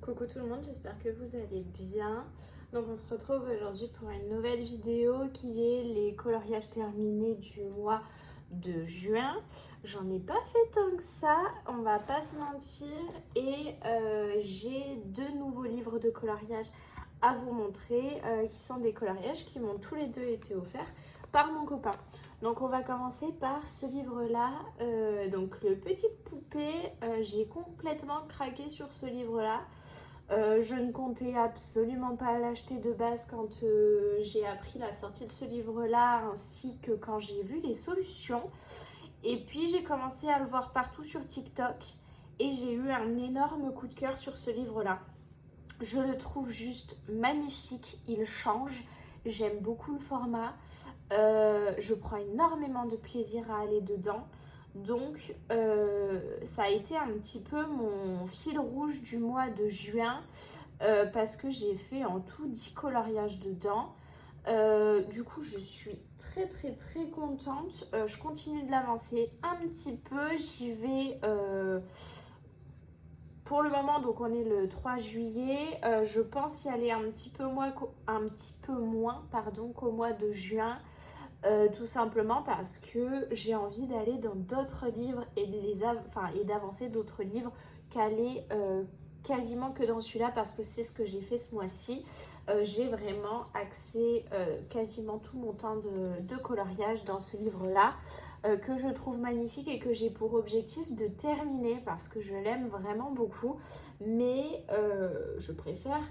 Coucou tout le monde, j'espère que vous allez bien. Donc on se retrouve aujourd'hui pour une nouvelle vidéo qui est les coloriages terminés du mois de juin. J'en ai pas fait tant que ça, on va pas se mentir, et j'ai deux nouveaux livres de coloriage à vous montrer qui sont des coloriages qui m'ont tous les deux été offerts par mon copain. Donc on va commencer par ce livre-là, donc le Petit Poupée. J'ai complètement craqué sur ce livre-là. Je ne comptais absolument pas l'acheter de base quand j'ai appris la sortie de ce livre-là, ainsi que quand j'ai vu les solutions. Et puis j'ai commencé à le voir partout sur TikTok et j'ai eu un énorme coup de cœur sur ce livre-là. Je le trouve juste magnifique, il change, j'aime beaucoup le format, je prends énormément de plaisir à aller dedans. Donc ça a été un petit peu mon fil rouge du mois de juin parce que j'ai fait en tout 10 coloriages dedans. Du coup je suis très contente. Je continue de l'avancer un petit peu, j'y vais pour le moment. Donc on est le 3 juillet, je pense y aller un petit peu moins qu'au mois de juin. Tout simplement parce que j'ai envie d'aller dans d'autres livres et d'avancer d'autres livres qu'aller quasiment que dans celui-là, parce que c'est ce que j'ai fait ce mois-ci. J'ai vraiment axé quasiment tout mon temps de coloriage dans ce livre-là, que je trouve magnifique et que j'ai pour objectif de terminer parce que je l'aime vraiment beaucoup. Mais je préfère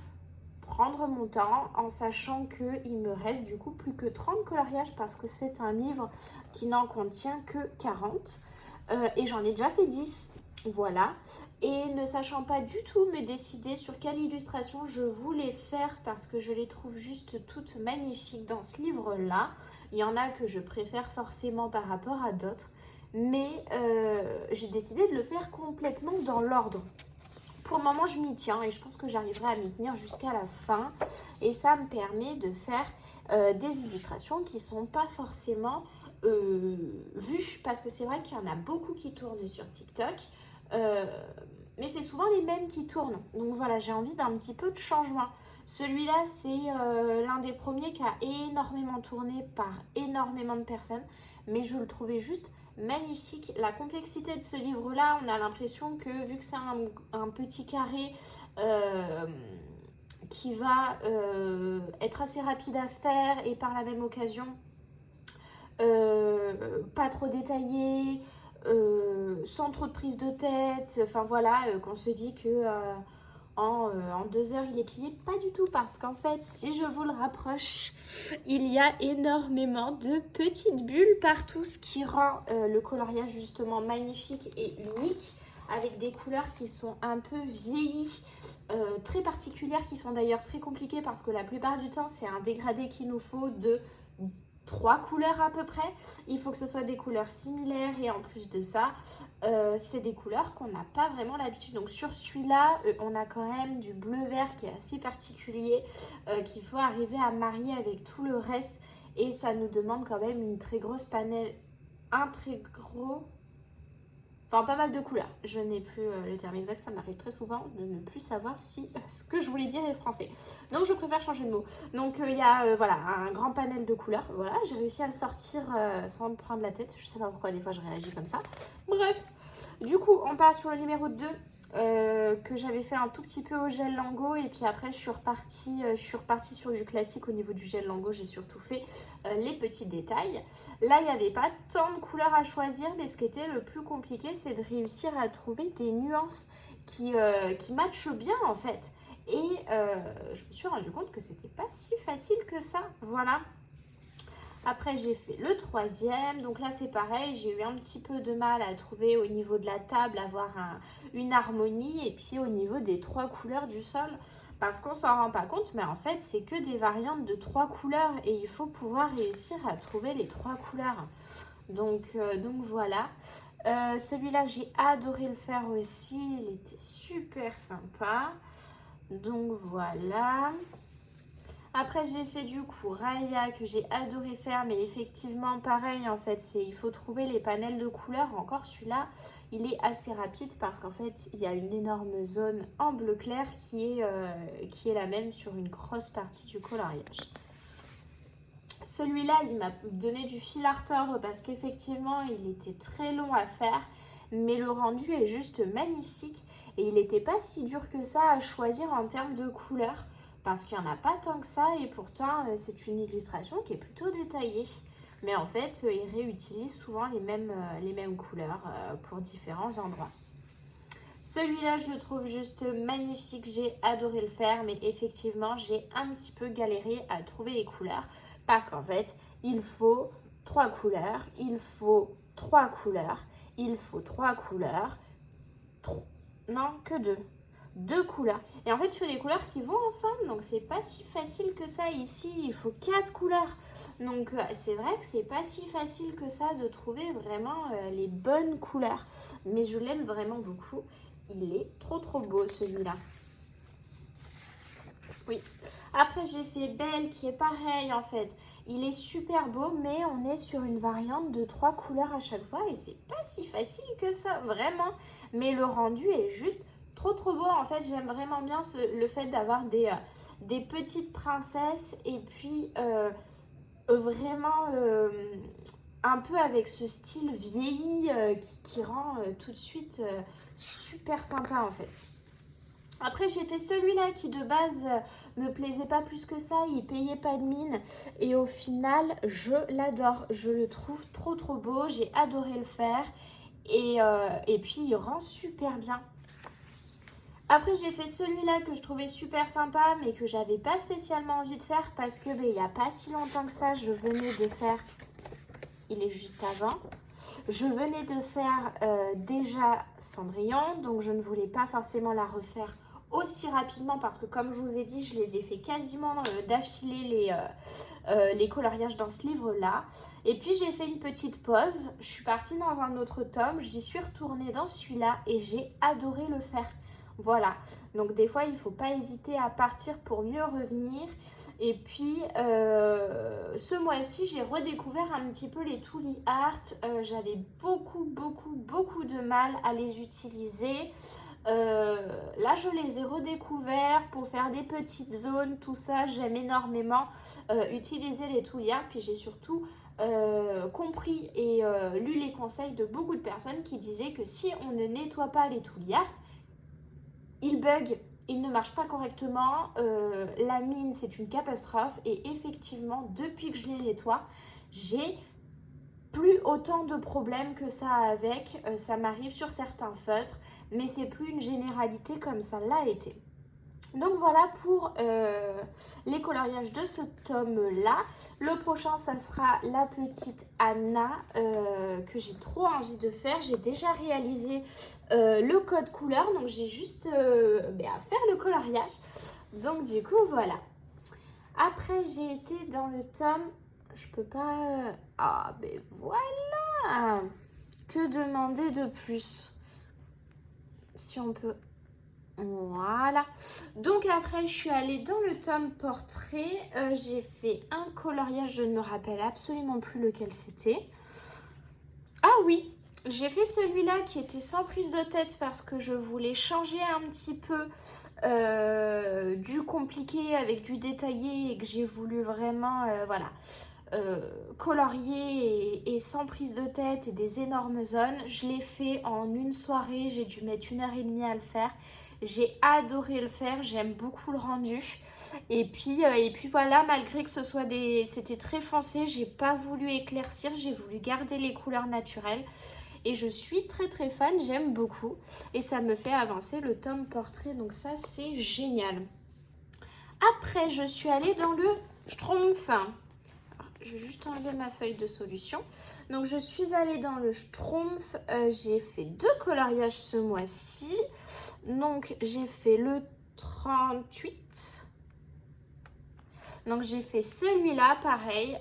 prendre mon temps en sachant qu'il me reste du coup plus que 30 coloriages parce que c'est un livre qui n'en contient que 40 et j'en ai déjà fait 10, voilà. Et ne sachant pas du tout me décider sur quelle illustration je voulais faire parce que je les trouve juste toutes magnifiques dans ce livre-là. Il y en a que je préfère forcément par rapport à d'autres, mais j'ai décidé de le faire complètement dans l'ordre. Pour le moment, je m'y tiens et je pense que j'arriverai à m'y tenir jusqu'à la fin. Et ça me permet de faire des illustrations qui ne sont pas forcément vues. Parce que c'est vrai qu'il y en a beaucoup qui tournent sur TikTok. Mais c'est souvent les mêmes qui tournent. Donc voilà, j'ai envie d'un petit peu de changement. Celui-là, c'est l'un des premiers qui a énormément tourné par énormément de personnes. Mais je le trouvais juste magnifique. La complexité de ce livre-là, on a l'impression que vu que c'est un petit carré qui va être assez rapide à faire et par la même occasion pas trop détaillé, sans trop de prise de tête, enfin voilà, qu'on se dit que en 2 heures il est plié, pas du tout, parce qu'en fait si je vous le rapproche, il y a énormément de petites bulles partout, ce qui rend le coloriage justement magnifique et unique, avec des couleurs qui sont un peu vieillies, très particulières, qui sont d'ailleurs très compliquées parce que la plupart du temps c'est un dégradé qu'il nous faut de 3 couleurs à peu près. Il faut que ce soit des couleurs similaires et en plus de ça, c'est des couleurs qu'on n'a pas vraiment l'habitude. Donc sur celui-là, on a quand même du bleu-vert qui est assez particulier, qu'il faut arriver à marier avec tout le reste. Et ça nous demande quand même une très grosse panel, un très gros... Enfin, pas mal de couleurs. Je n'ai plus le terme exact, ça m'arrive très souvent de ne plus savoir si ce que je voulais dire est français. Donc je préfère changer de mot. Donc il y a voilà, un grand panel de couleurs. Voilà, j'ai réussi à le sortir sans me prendre la tête. Je sais pas pourquoi des fois je réagis comme ça. Bref, du coup on passe sur le numéro 2. Que j'avais fait un tout petit peu au gel Lango, et puis après je suis repartie sur du classique. Au niveau du gel Lango, j'ai surtout fait les petits détails. Là il n'y avait pas tant de couleurs à choisir, mais ce qui était le plus compliqué, c'est de réussir à trouver des nuances qui matchent bien en fait. Et je me suis rendu compte que c'était pas si facile que ça, voilà. Après j'ai fait le 3e, donc là c'est pareil, j'ai eu un petit peu de mal à trouver au niveau de la table, avoir une harmonie, et puis au niveau des 3 couleurs du sol, parce qu'on s'en rend pas compte, mais en fait c'est que des variantes de 3 couleurs et il faut pouvoir réussir à trouver les 3 couleurs. Donc voilà. Celui-là j'ai adoré le faire aussi, il était super sympa. Donc voilà. Après, j'ai fait du coup Raya que j'ai adoré faire, mais effectivement, pareil, en fait, il faut trouver les panels de couleurs. Encore celui-là, il est assez rapide parce qu'en fait, il y a une énorme zone en bleu clair qui est la même sur une grosse partie du coloriage. Celui-là, il m'a donné du fil à retordre parce qu'effectivement, il était très long à faire, mais le rendu est juste magnifique et il n'était pas si dur que ça à choisir en termes de couleurs parce qu'il n'y en a pas tant que ça et pourtant, c'est une illustration qui est plutôt détaillée. Mais en fait, il réutilise souvent les mêmes couleurs pour différents endroits. Celui-là, je le trouve juste magnifique. J'ai adoré le faire, mais effectivement, j'ai un petit peu galéré à trouver les couleurs parce qu'en fait, il faut 3 couleurs, il faut 3 couleurs, il faut 3 couleurs, non, que 2. 2 couleurs. Et en fait, il faut des couleurs qui vont ensemble, donc c'est pas si facile que ça. Ici, il faut 4 couleurs. Donc, c'est vrai que c'est pas si facile que ça de trouver vraiment les bonnes couleurs. Mais je l'aime vraiment beaucoup. Il est trop beau celui-là. Oui. Après, j'ai fait Belle qui est pareil en fait. Il est super beau, mais on est sur une variante de 3 couleurs à chaque fois. Et c'est pas si facile que ça, vraiment. Mais le rendu est juste trop beau. En fait, j'aime vraiment bien le fait d'avoir des petites princesses. Et puis, vraiment un peu avec ce style vieilli qui rend tout de suite super sympa en fait. Après, j'ai fait celui-là qui de base me plaisait pas plus que ça, il payait pas de mine et au final, je l'adore. Je le trouve trop beau, j'ai adoré le faire et puis il rend super bien. Après, j'ai fait celui-là que je trouvais super sympa mais que j'avais pas spécialement envie de faire parce que il y a pas si longtemps que ça, je venais de faire, il est juste avant. Je venais de faire déjà Cendrillon, donc je ne voulais pas forcément la refaire aussi rapidement parce que comme je vous ai dit, je les ai fait quasiment d'affilée les coloriages dans ce livre-là. Et puis j'ai fait une petite pause, je suis partie dans un autre tome, j'y suis retournée dans celui-là et j'ai adoré le faire. Voilà, donc des fois il ne faut pas hésiter à partir pour mieux revenir. Et puis ce mois-ci j'ai redécouvert un petit peu les Tooly Art. J'avais beaucoup de mal à les utiliser. Là je les ai redécouverts pour faire des petites zones, tout ça. J'aime énormément utiliser les Tooly Art. Puis j'ai surtout compris et lu les conseils de beaucoup de personnes qui disaient que si on ne nettoie pas les Tooly Art, ils bug, ils ne marchent pas correctement, la mine c'est une catastrophe et effectivement depuis que je les nettoie, j'ai plus autant de problèmes que ça avec, ça m'arrive sur certains feutres, mais c'est plus une généralité comme ça l'a été. Donc voilà pour les coloriages de ce tome-là. Le prochain, ça sera la petite Anna que j'ai trop envie de faire. J'ai déjà réalisé le code couleur, donc j'ai juste à faire le coloriage. Donc du coup, voilà. Après, j'ai été dans le tome... Je peux pas... Ah, ben voilà. Que demander de plus? Si on peut... Voilà. Donc après, je suis allée dans le tome portrait. J'ai fait un coloriage, je ne me rappelle absolument plus lequel c'était. Ah oui, j'ai fait celui-là qui était sans prise de tête parce que je voulais changer un petit peu du compliqué avec du détaillé et que j'ai voulu vraiment, voilà, colorier et sans prise de tête et des énormes zones. Je l'ai fait en une soirée, j'ai dû mettre 1h30 à le faire. J'ai adoré le faire, j'aime beaucoup le rendu. Et puis voilà, malgré que c'était très foncé, j'ai pas voulu éclaircir, j'ai voulu garder les couleurs naturelles. Et je suis très fan, j'aime beaucoup. Et ça me fait avancer le tome portrait, donc ça c'est génial. Après, je suis allée dans le Schtroumpf. Je vais juste enlever ma feuille de solution. Donc, je suis allée dans le Schtroumpf. J'ai fait 2 coloriages ce mois-ci. Donc, j'ai fait le 38. Donc, j'ai fait celui-là, pareil.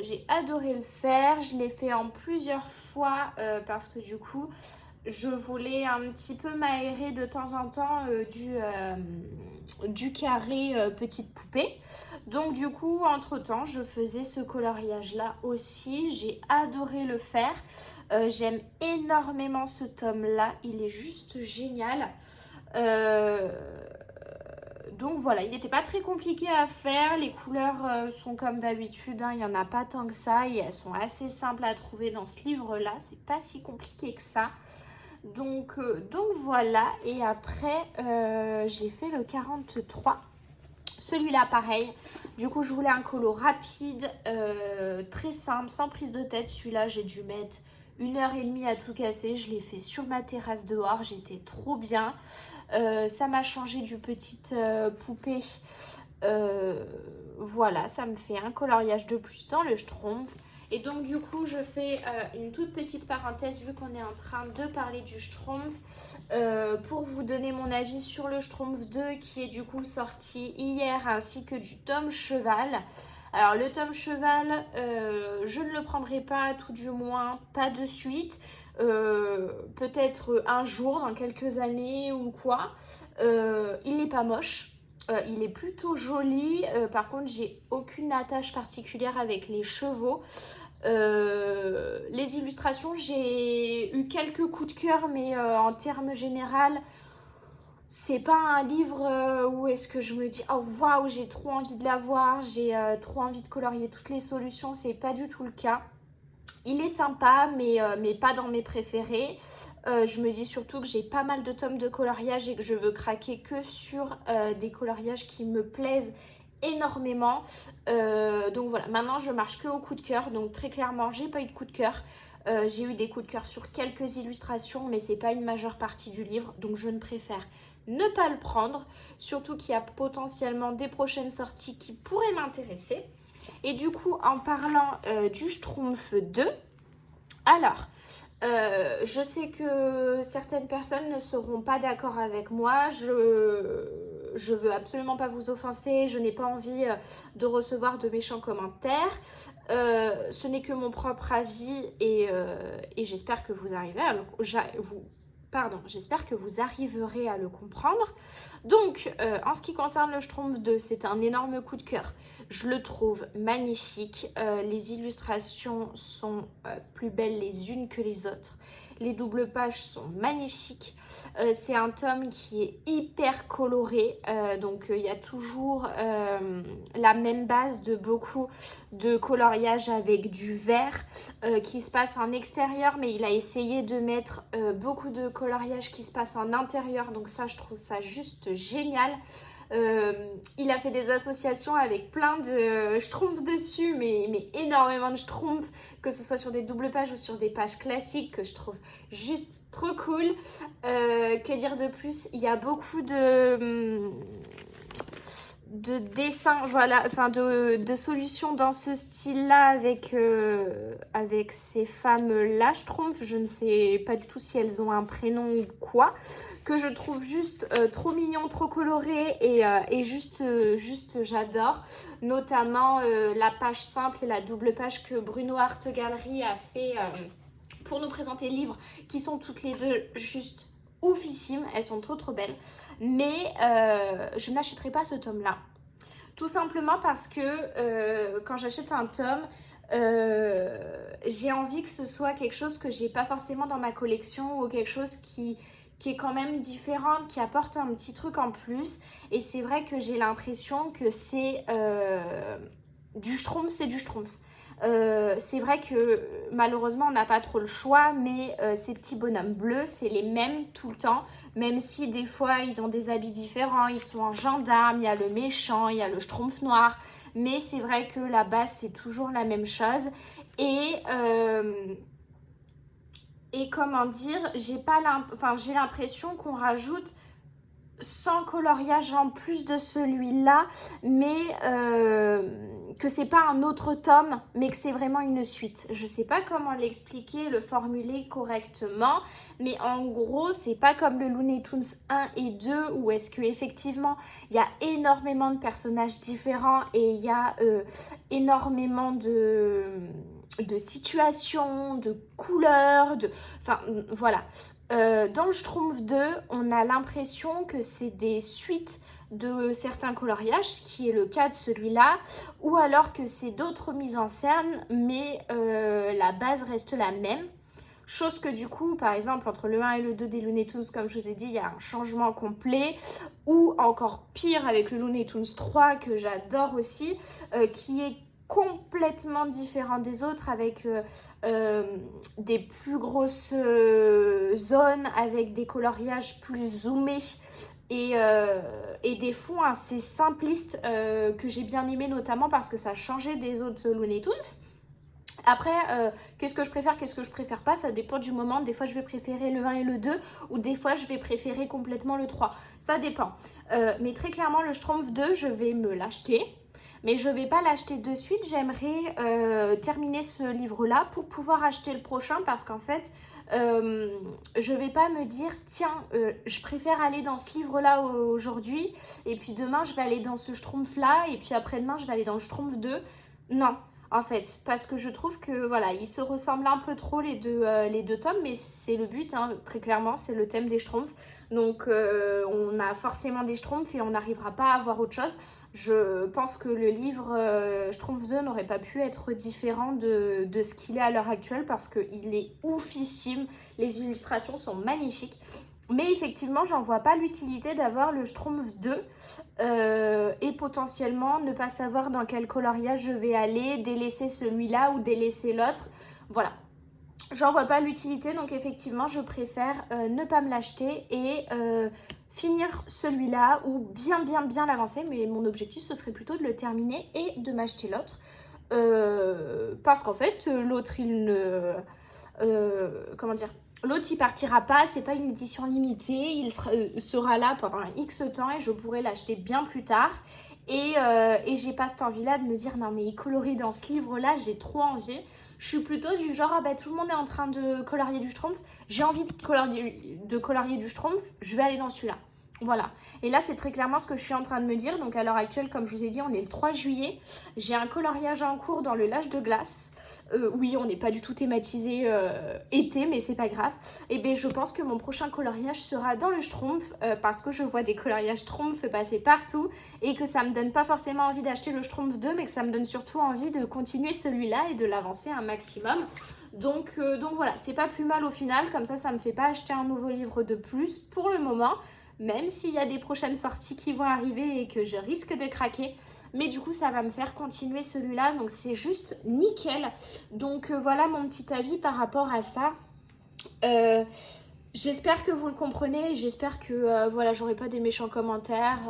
J'ai adoré le faire. Je l'ai fait en plusieurs fois parce que du coup, je voulais un petit peu m'aérer de temps en temps du carré petite poupée. Donc du coup, entre-temps, je faisais ce coloriage-là aussi. J'ai adoré le faire. J'aime énormément ce tome-là. Il est juste génial. Euh, donc voilà, il n'était pas très compliqué à faire. Les couleurs sont comme d'habitude, hein, il n'y en a pas tant que ça et elles sont assez simples à trouver dans ce livre-là. C'est pas si compliqué que ça. Donc voilà, et après j'ai fait le 43. Celui-là pareil, du coup je voulais un colo rapide, très simple, sans prise de tête. Celui-là j'ai dû mettre 1 h 30 à tout casser. Je l'ai fait sur ma terrasse dehors, j'étais trop bien. Ça m'a changé du petite poupée. Voilà, ça me fait un coloriage de plus dans le Schtroumpf. Et donc du coup je fais une toute petite parenthèse vu qu'on est en train de parler du Schtroumpf pour vous donner mon avis sur le Schtroumpf 2 qui est du coup sorti hier, ainsi que du tome cheval. Alors le tome cheval, je ne le prendrai pas, tout du moins pas de suite. Peut-être un jour, dans quelques années ou quoi. Il n'est pas moche. Il est plutôt joli. Par contre, j'ai aucune attache particulière avec les chevaux. Les illustrations, j'ai eu quelques coups de cœur, mais en termes généraux, c'est pas un livre où est-ce que je me dis oh waouh, j'ai trop envie de l'avoir, j'ai trop envie de colorier toutes les solutions. C'est pas du tout le cas. Il est sympa, mais pas dans mes préférés. Je me dis surtout que j'ai pas mal de tomes de coloriage et que je veux craquer que sur des coloriages qui me plaisent énormément. Donc voilà, maintenant je marche que au coup de cœur. Donc très clairement, j'ai pas eu de coup de cœur. J'ai eu des coups de cœur sur quelques illustrations, mais c'est pas une majeure partie du livre. Donc je ne préfère ne pas le prendre. Surtout qu'il y a potentiellement des prochaines sorties qui pourraient m'intéresser. Et du coup, en parlant du Schtroumpf 2, alors, je sais que certaines personnes ne seront pas d'accord avec moi. Je veux absolument pas vous offenser. Je n'ai pas envie de recevoir de méchants commentaires. Ce n'est que mon propre avis et j'espère que vous arrivez à j'espère que vous arriverez à le comprendre. Donc, en ce qui concerne le Schtroumpf 2, c'est un énorme coup de cœur. Je le trouve magnifique. Les illustrations sont plus belles les unes que les autres. Les doubles pages sont magnifiques. C'est un tome qui est hyper coloré. Donc, il y a toujours la même base de beaucoup de coloriage avec du vert qui se passe en extérieur. Mais il a essayé de mettre beaucoup de coloriage qui se passe en intérieur. Donc ça, je trouve ça juste génial. Il a fait des associations avec plein de schtroumpfs dessus, mais énormément de schtroumpfs, que ce soit sur des doubles pages ou sur des pages classiques, que je trouve juste trop cool. Que dire de plus? Il y a beaucoup de dessins, voilà, enfin de solutions dans ce style-là avec ces femmes-là, Schtroumpf. Je ne sais pas du tout si elles ont un prénom ou quoi, que je trouve juste trop mignon, trop coloré et juste j'adore. Notamment la page simple et la double page que Bruno Art Gallery a fait pour nous présenter le livre, qui sont toutes les deux juste oufissimes, elles sont trop belles, mais je n'achèterai pas ce tome là, tout simplement parce que quand j'achète un tome, j'ai envie que ce soit quelque chose que j'ai pas forcément dans ma collection, ou quelque chose qui est quand même différente, qui apporte un petit truc en plus. Et c'est vrai que j'ai l'impression que c'est du Schtroumpf, c'est du Schtroumpf. C'est vrai que malheureusement on n'a pas trop le choix, mais ces petits bonhommes bleus, c'est les mêmes tout le temps, même si des fois ils ont des habits différents, ils sont en gendarme, il y a le méchant, il y a le Schtroumpf noir, mais c'est vrai que la base c'est toujours la même chose. Et comment dire, j'ai l'impression qu'on rajoute 100 coloriages en plus de celui-là, mais que c'est pas un autre tome, mais que c'est vraiment une suite. Je sais pas comment l'expliquer, le formuler correctement, mais en gros, c'est pas comme le Looney Tunes 1 et 2 où est-ce que effectivement il y a énormément de personnages différents et il y a énormément de situations, de couleurs, enfin voilà. Dans le Schtroumpf 2, on a l'impression que c'est des suites de certains coloriages, qui est le cas de celui-là, ou alors que c'est d'autres mises en scène, mais la base reste la même. Chose que du coup, par exemple, entre le 1 et le 2 des Looney Tunes, comme je vous ai dit, il y a un changement complet. Ou encore pire avec le Looney Tunes 3, que j'adore aussi, qui est complètement différent des autres, avec des plus grosses zones, avec des coloriages plus zoomés et des fonds assez simplistes que j'ai bien aimé, notamment parce que ça changeait des autres Looney Tunes. Après, qu'est-ce que je préfère, qu'est-ce que je préfère pas, ça dépend du moment. Des fois, je vais préférer le 1 et le 2, ou des fois, je vais préférer complètement le 3. Ça dépend. Mais très clairement, le Schtroumpf 2, je vais me l'acheter. Mais je ne vais pas l'acheter de suite. J'aimerais terminer ce livre-là pour pouvoir acheter le prochain, parce qu'en fait, je vais pas me dire tiens, je préfère aller dans ce livre-là aujourd'hui, et puis demain, je vais aller dans ce Schtroumpf-là, et puis après-demain, je vais aller dans le Schtroumpf 2. Non. En fait, parce que je trouve que voilà, ils se ressemblent un peu trop les deux tomes, mais c'est le but, hein, très clairement, c'est le thème des Schtroumpfs. Donc on a forcément des Schtroumpfs et on n'arrivera pas à voir autre chose. Je pense que le livre Schtroumpf 2 n'aurait pas pu être différent de ce qu'il est à l'heure actuelle, parce qu'il est oufissime, les illustrations sont magnifiques. Mais effectivement, j'en vois pas l'utilité d'avoir le Schtroumpf 2 et potentiellement ne pas savoir dans quel coloriage je vais aller, délaisser celui-là ou délaisser l'autre. Voilà. J'en vois pas l'utilité, donc effectivement, je préfère ne pas me l'acheter et finir celui-là ou bien l'avancer. Mais mon objectif, ce serait plutôt de le terminer et de m'acheter l'autre. Parce qu'en fait, l'autre, il ne... comment dire, l'autre il partira pas, c'est pas une édition limitée, il sera là pendant un X temps et je pourrai l'acheter bien plus tard. Et j'ai pas cette envie là de me dire non mais il colorie dans ce livre là, j'ai trop envie. Je suis plutôt du genre ah bah tout le monde est en train de colorier du Schtroumpf, j'ai envie de colorier du Schtroumpf, je vais aller dans celui-là. Voilà. Et là, c'est très clairement ce que je suis en train de me dire. Donc, à l'heure actuelle, comme je vous ai dit, on est le 3 juillet. J'ai un coloriage en cours dans le L'Âge de glace. Oui, on n'est pas du tout thématisé été, mais c'est pas grave. Et bien, je pense que mon prochain coloriage sera dans le Schtroumpf parce que je vois des coloriages Schtroumpf passer partout et que ça me donne pas forcément envie d'acheter le Schtroumpf 2, mais que ça me donne surtout envie de continuer celui-là et de l'avancer un maximum. Donc voilà, c'est pas plus mal au final. Comme ça me fait pas acheter un nouveau livre de plus pour le moment. Même s'il y a des prochaines sorties qui vont arriver et que je risque de craquer. Mais du coup, ça va me faire continuer celui-là. Donc, c'est juste nickel. Donc, voilà mon petit avis par rapport à ça. J'espère que vous le comprenez. J'espère que voilà, j'aurai pas des méchants commentaires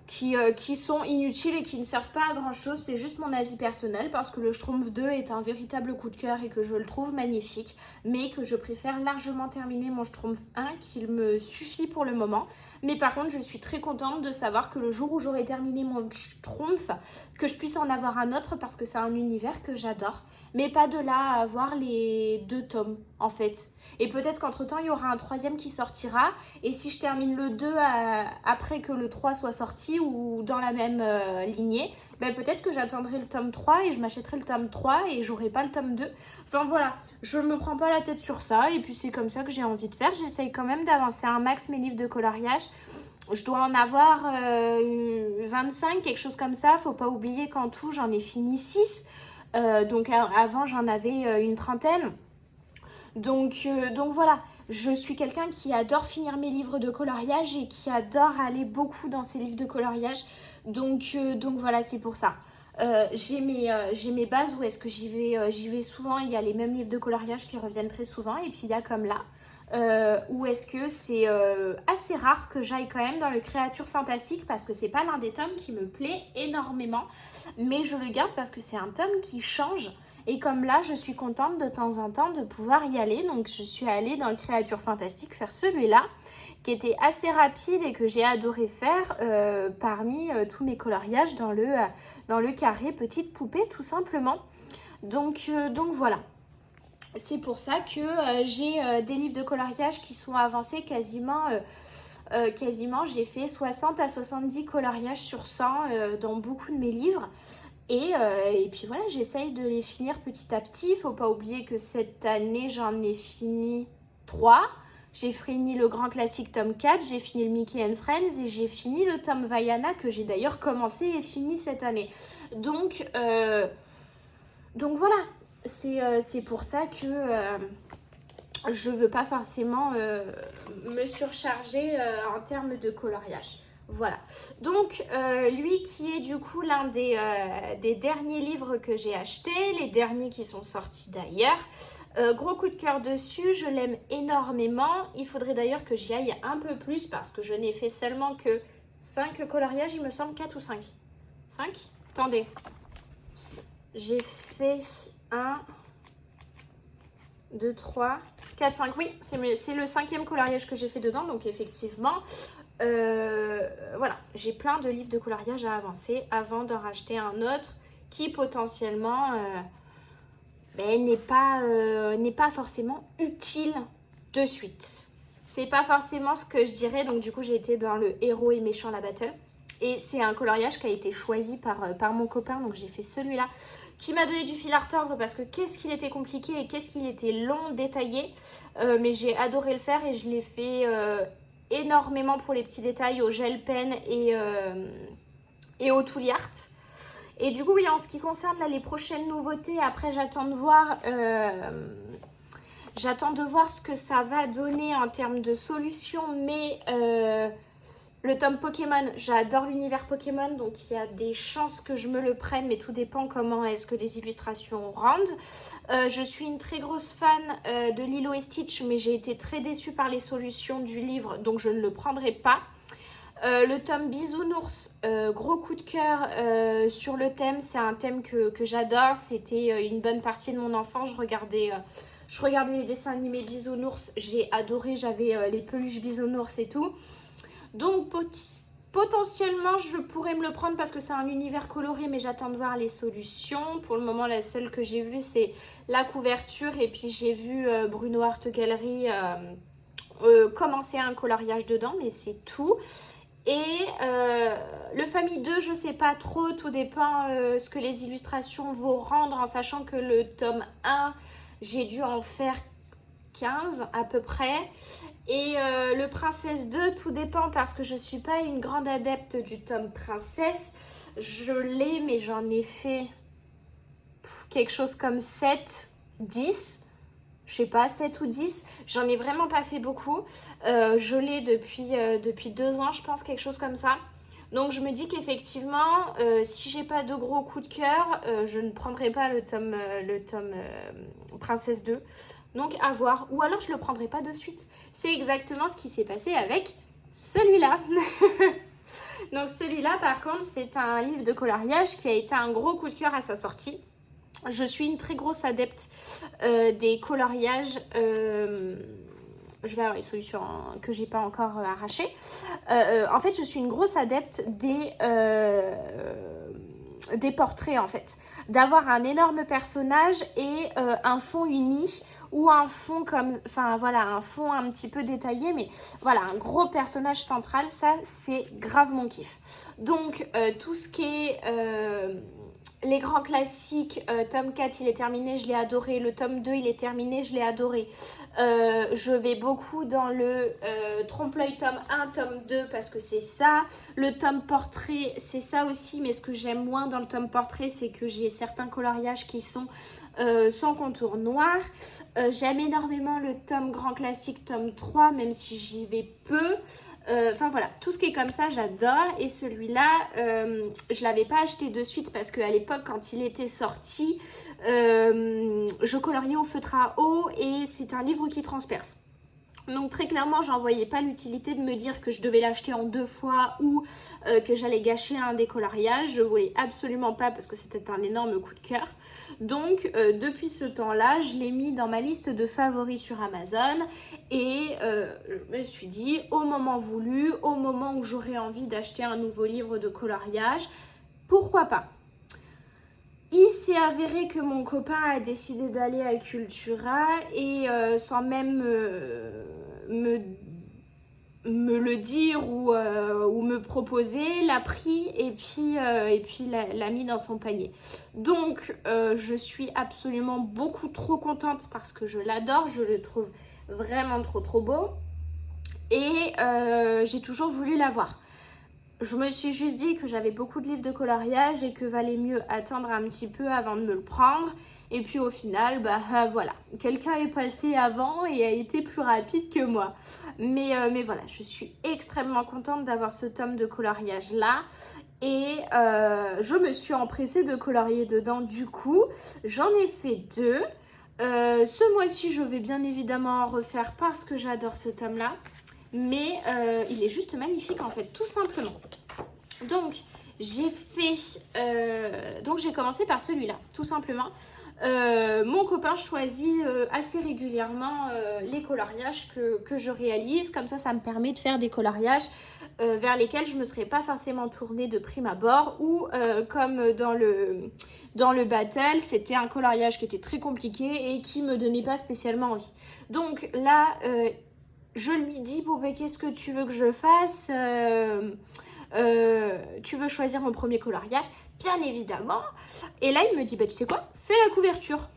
qui sont inutiles et qui ne servent pas à grand chose. C'est juste mon avis personnel parce que le Schtroumpf 2 est un véritable coup de cœur et que je le trouve magnifique, mais que je préfère largement terminer mon Schtroumpf 1 qu'il me suffit pour le moment. Mais par contre, je suis très contente de savoir que le jour où j'aurai terminé mon Schtroumpf, que je puisse en avoir un autre parce que c'est un univers que j'adore, mais pas de là à avoir les 2 tomes en fait. Et peut-être qu'entre-temps, il y aura un 3e qui sortira. Et si je termine le 2 après que le 3 soit sorti ou dans la même lignée, ben peut-être que j'attendrai le tome 3 et je m'achèterai le tome 3 et j'aurai pas le tome 2. Enfin voilà, je me prends pas la tête sur ça et puis c'est comme ça que j'ai envie de faire. J'essaye quand même d'avancer un max mes livres de coloriage. Je dois en avoir 25, quelque chose comme ça. Faut pas oublier qu'en tout, j'en ai fini 6. Donc avant, j'en avais une trentaine. Donc voilà, je suis quelqu'un qui adore finir mes livres de coloriage et qui adore aller beaucoup dans ces livres de coloriage. Donc voilà, c'est pour ça. J'ai mes bases où est-ce que j'y vais souvent. Il y a les mêmes livres de coloriage qui reviennent très souvent. Et puis il y a comme là, où est-ce que c'est assez rare que j'aille quand même dans le Créatures Fantastiques parce que c'est pas l'un des tomes qui me plaît énormément. Mais je le garde parce que c'est un tome qui change. Et comme là, je suis contente de temps en temps de pouvoir y aller. Donc, je suis allée dans le Créatures Fantastiques faire celui-là, qui était assez rapide et que j'ai adoré faire parmi tous mes coloriages dans le carré Petite Poupée, tout simplement. Donc voilà. C'est pour ça que j'ai des livres de coloriage qui sont avancés quasiment, j'ai fait 60 à 70 coloriages sur 100 dans beaucoup de mes livres. Et puis voilà, j'essaye de les finir petit à petit. Il ne faut pas oublier que cette année, j'en ai fini 3. J'ai fini le grand classique tome 4, j'ai fini le Mickey and Friends et j'ai fini le tome Vaiana que j'ai d'ailleurs commencé et fini cette année. Donc voilà, c'est pour ça que je veux pas forcément me surcharger en termes de coloriage. Voilà, donc lui qui est du coup l'un des derniers livres que j'ai achetés, les derniers qui sont sortis d'ailleurs. Gros coup de cœur dessus, je l'aime énormément. Il faudrait d'ailleurs que j'y aille un peu plus parce que je n'ai fait seulement que 5 coloriages, il me semble 4 ou 5. 5 ? Attendez. J'ai fait 1, 2, 3, 4, 5. Oui, c'est le 5e coloriage que j'ai fait dedans. Donc effectivement, voilà, j'ai plein de livres de coloriage à avancer avant d'en racheter un autre qui potentiellement n'est pas forcément utile de suite. C'est pas forcément ce que je dirais. Donc du coup, j'ai été dans le héros et méchant la battle. Et c'est un coloriage qui a été choisi par mon copain. Donc j'ai fait celui-là qui m'a donné du fil à retordre parce que qu'est-ce qu'il était compliqué et qu'est-ce qu'il était long, détaillé. Mais j'ai adoré le faire et je l'ai fait énormément pour les petits détails au gel pen et au Tooly Art. Et du coup, oui, en ce qui concerne là, les prochaines nouveautés, après j'attends de voir ce que ça va donner en termes de solutions, mais le tome Pokémon, j'adore l'univers Pokémon, donc il y a des chances que je me le prenne, mais tout dépend comment est-ce que les illustrations rendent. Je suis une très grosse fan de Lilo et Stitch, mais j'ai été très déçue par les solutions du livre, donc je ne le prendrai pas. Le tome Bisounours, gros coup de cœur sur le thème, c'est un thème que j'adore, c'était une bonne partie de mon enfance, je regardais les dessins animés Bisounours, j'ai adoré, j'avais les peluches Bisounours et tout. Donc potentiellement je pourrais me le prendre parce que c'est un univers coloré, mais j'attends de voir les solutions. Pour le moment, la seule que j'ai vue, c'est la couverture, et puis j'ai vu Bruno Art Gallery commencer un coloriage dedans, mais c'est tout. Et le Famille 2, je sais pas trop, tout dépend ce que les illustrations vont rendre, en sachant que le tome 1, j'ai dû en faire 15 à peu près. Et le Princesse 2, tout dépend parce que je suis pas une grande adepte du tome Princesse. Je l'ai, mais j'en ai fait quelque chose comme 7, 10. Je sais pas, 7 ou 10. J'en ai vraiment pas fait beaucoup. Je l'ai depuis 2 ans, je pense, quelque chose comme ça. Donc je me dis qu'effectivement, si j'ai pas de gros coups de cœur, je ne prendrai pas le tome Princesse 2. Donc à voir. Ou alors je le prendrai pas de suite. C'est exactement ce qui s'est passé avec celui-là. Donc celui-là, par contre, c'est un livre de coloriage qui a été un gros coup de cœur à sa sortie. Je suis une très grosse adepte des coloriages. Je vais avoir les solutions que j'ai pas encore arrachées. En fait, je suis une grosse adepte des portraits, en fait. D'avoir un énorme personnage et un fond uni, ou un fond un fond un petit peu détaillé, mais voilà, un gros personnage central, ça c'est grave mon kiff. Donc tout ce qui est les grands classiques, tome 4 il est terminé, je l'ai adoré, le tome 2 il est terminé, je l'ai adoré. Je vais beaucoup dans le trompe-l'œil tome 1, tome 2 parce que c'est ça. Le tome portrait, c'est ça aussi, mais ce que j'aime moins dans le tome portrait, c'est que j'ai certains coloriages qui sont sans contour noir. J'aime énormément le tome grand classique, tome 3, même si j'y vais peu. Enfin voilà, tout ce qui est comme ça, j'adore. Et celui-là, je l'avais pas acheté de suite parce qu'à l'époque, quand il était sorti, je coloriais au feutre à eau et c'est un livre qui transperce. Donc très clairement, j'en voyais pas l'utilité de me dire que je devais l'acheter en 2 fois ou que j'allais gâcher un décoloriage. Je voulais absolument pas parce que c'était un énorme coup de cœur. Donc depuis ce temps-là, je l'ai mis dans ma liste de favoris sur Amazon et je me suis dit au moment voulu, au moment où j'aurais envie d'acheter un nouveau livre de coloriage, pourquoi pas? Il s'est avéré que mon copain a décidé d'aller à Cultura et sans même me le dire ou me proposer, l'a pris et puis l'a mis dans son panier. Donc je suis absolument beaucoup trop contente parce que je l'adore, je le trouve vraiment trop beau. Et j'ai toujours voulu l'avoir. Je me suis juste dit que j'avais beaucoup de livres de coloriage et que valait mieux attendre un petit peu avant de me le prendre. Et puis au final, voilà, quelqu'un est passé avant et a été plus rapide que moi. Mais voilà, je suis extrêmement contente d'avoir ce tome de coloriage là. Et je me suis empressée de colorier dedans du coup. J'en ai fait 2. Ce mois-ci, je vais bien évidemment en refaire parce que j'adore ce tome là. Mais il est juste magnifique en fait, tout simplement. Donc j'ai commencé par celui-là, tout simplement. Mon copain choisit assez régulièrement les coloriages que je réalise. Comme ça me permet de faire des coloriages vers lesquels je ne me serais pas forcément tournée de prime abord. Ou comme dans le battle, c'était un coloriage qui était très compliqué et qui ne me donnait pas spécialement envie. Donc là... je lui dis, bon, ben, qu'est-ce que tu veux que je fasse tu veux choisir mon premier coloriage? Bien évidemment. Et là, il me dit, tu sais quoi? Fais la couverture.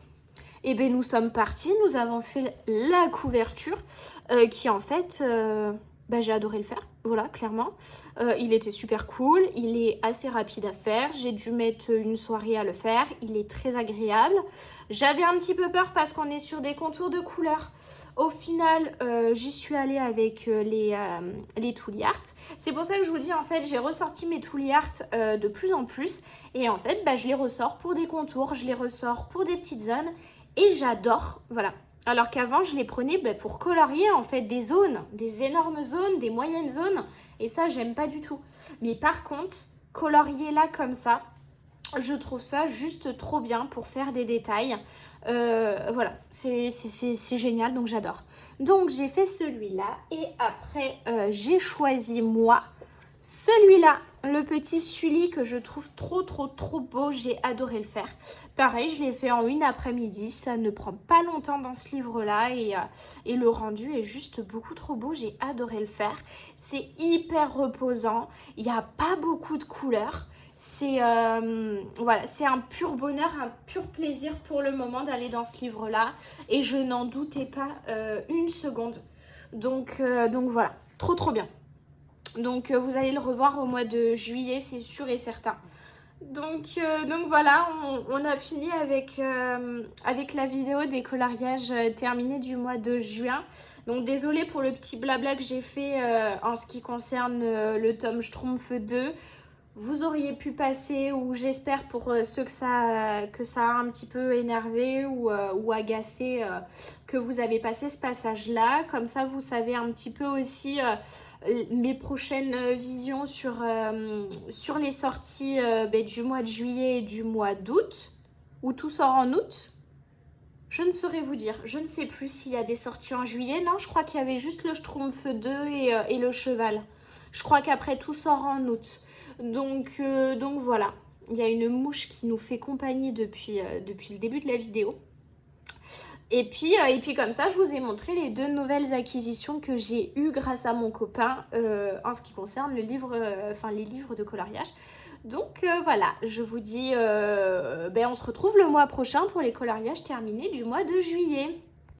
Et bien, nous sommes partis. Nous avons fait la couverture qui, en fait, j'ai adoré le faire. Voilà, clairement. Il était super cool. Il est assez rapide à faire. J'ai dû mettre une soirée à le faire. Il est très agréable. J'avais un petit peu peur parce qu'on est sur des contours de couleurs. Au final, j'y suis allée avec les Tooly Art. C'est pour ça que je vous dis, en fait, j'ai ressorti mes Tooly Art de plus en plus. Et en fait, je les ressors pour des contours, je les ressors pour des petites zones. Et j'adore, voilà. Alors qu'avant, je les prenais pour colorier, en fait, des zones, des énormes zones, des moyennes zones. Et ça, j'aime pas du tout. Mais par contre, colorier là comme ça, je trouve ça juste trop bien pour faire des détails. Voilà, c'est génial, donc j'adore. Donc j'ai fait celui-là et après j'ai choisi moi celui-là, le petit Sully que je trouve trop beau. J'ai adoré le faire. Pareil, je l'ai fait en une après-midi, ça ne prend pas longtemps dans ce livre-là et le rendu est juste beaucoup trop beau. J'ai adoré le faire. C'est hyper reposant, il n'y a pas beaucoup de couleurs. C'est voilà, c'est un pur bonheur, un pur plaisir pour le moment d'aller dans ce livre-là. Et je n'en doutais pas une seconde. Donc voilà, trop bien. Donc vous allez le revoir au mois de juillet, c'est sûr et certain. Donc voilà, on a fini avec la vidéo des coloriages terminés du mois de juin. Donc désolée pour le petit blabla que j'ai fait en ce qui concerne le tome Schtroumpf 2. Vous auriez pu passer, ou j'espère pour ceux que ça a un petit peu énervé ou agacé, que vous avez passé ce passage-là. Comme ça, vous savez un petit peu aussi mes prochaines visions sur les sorties du mois de juillet et du mois d'août, où tout sort en août. Je ne saurais vous dire, je ne sais plus s'il y a des sorties en juillet. Non, je crois qu'il y avait juste le Schtroumpf 2 et le cheval. Je crois qu'après tout sort en août. Donc voilà, il y a une mouche qui nous fait compagnie depuis le début de la vidéo. Et puis comme ça, je vous ai montré les 2 nouvelles acquisitions que j'ai eues grâce à mon copain en ce qui concerne les livres de coloriage. Donc voilà, je vous dis, on se retrouve le mois prochain pour les coloriages terminés du mois de juillet.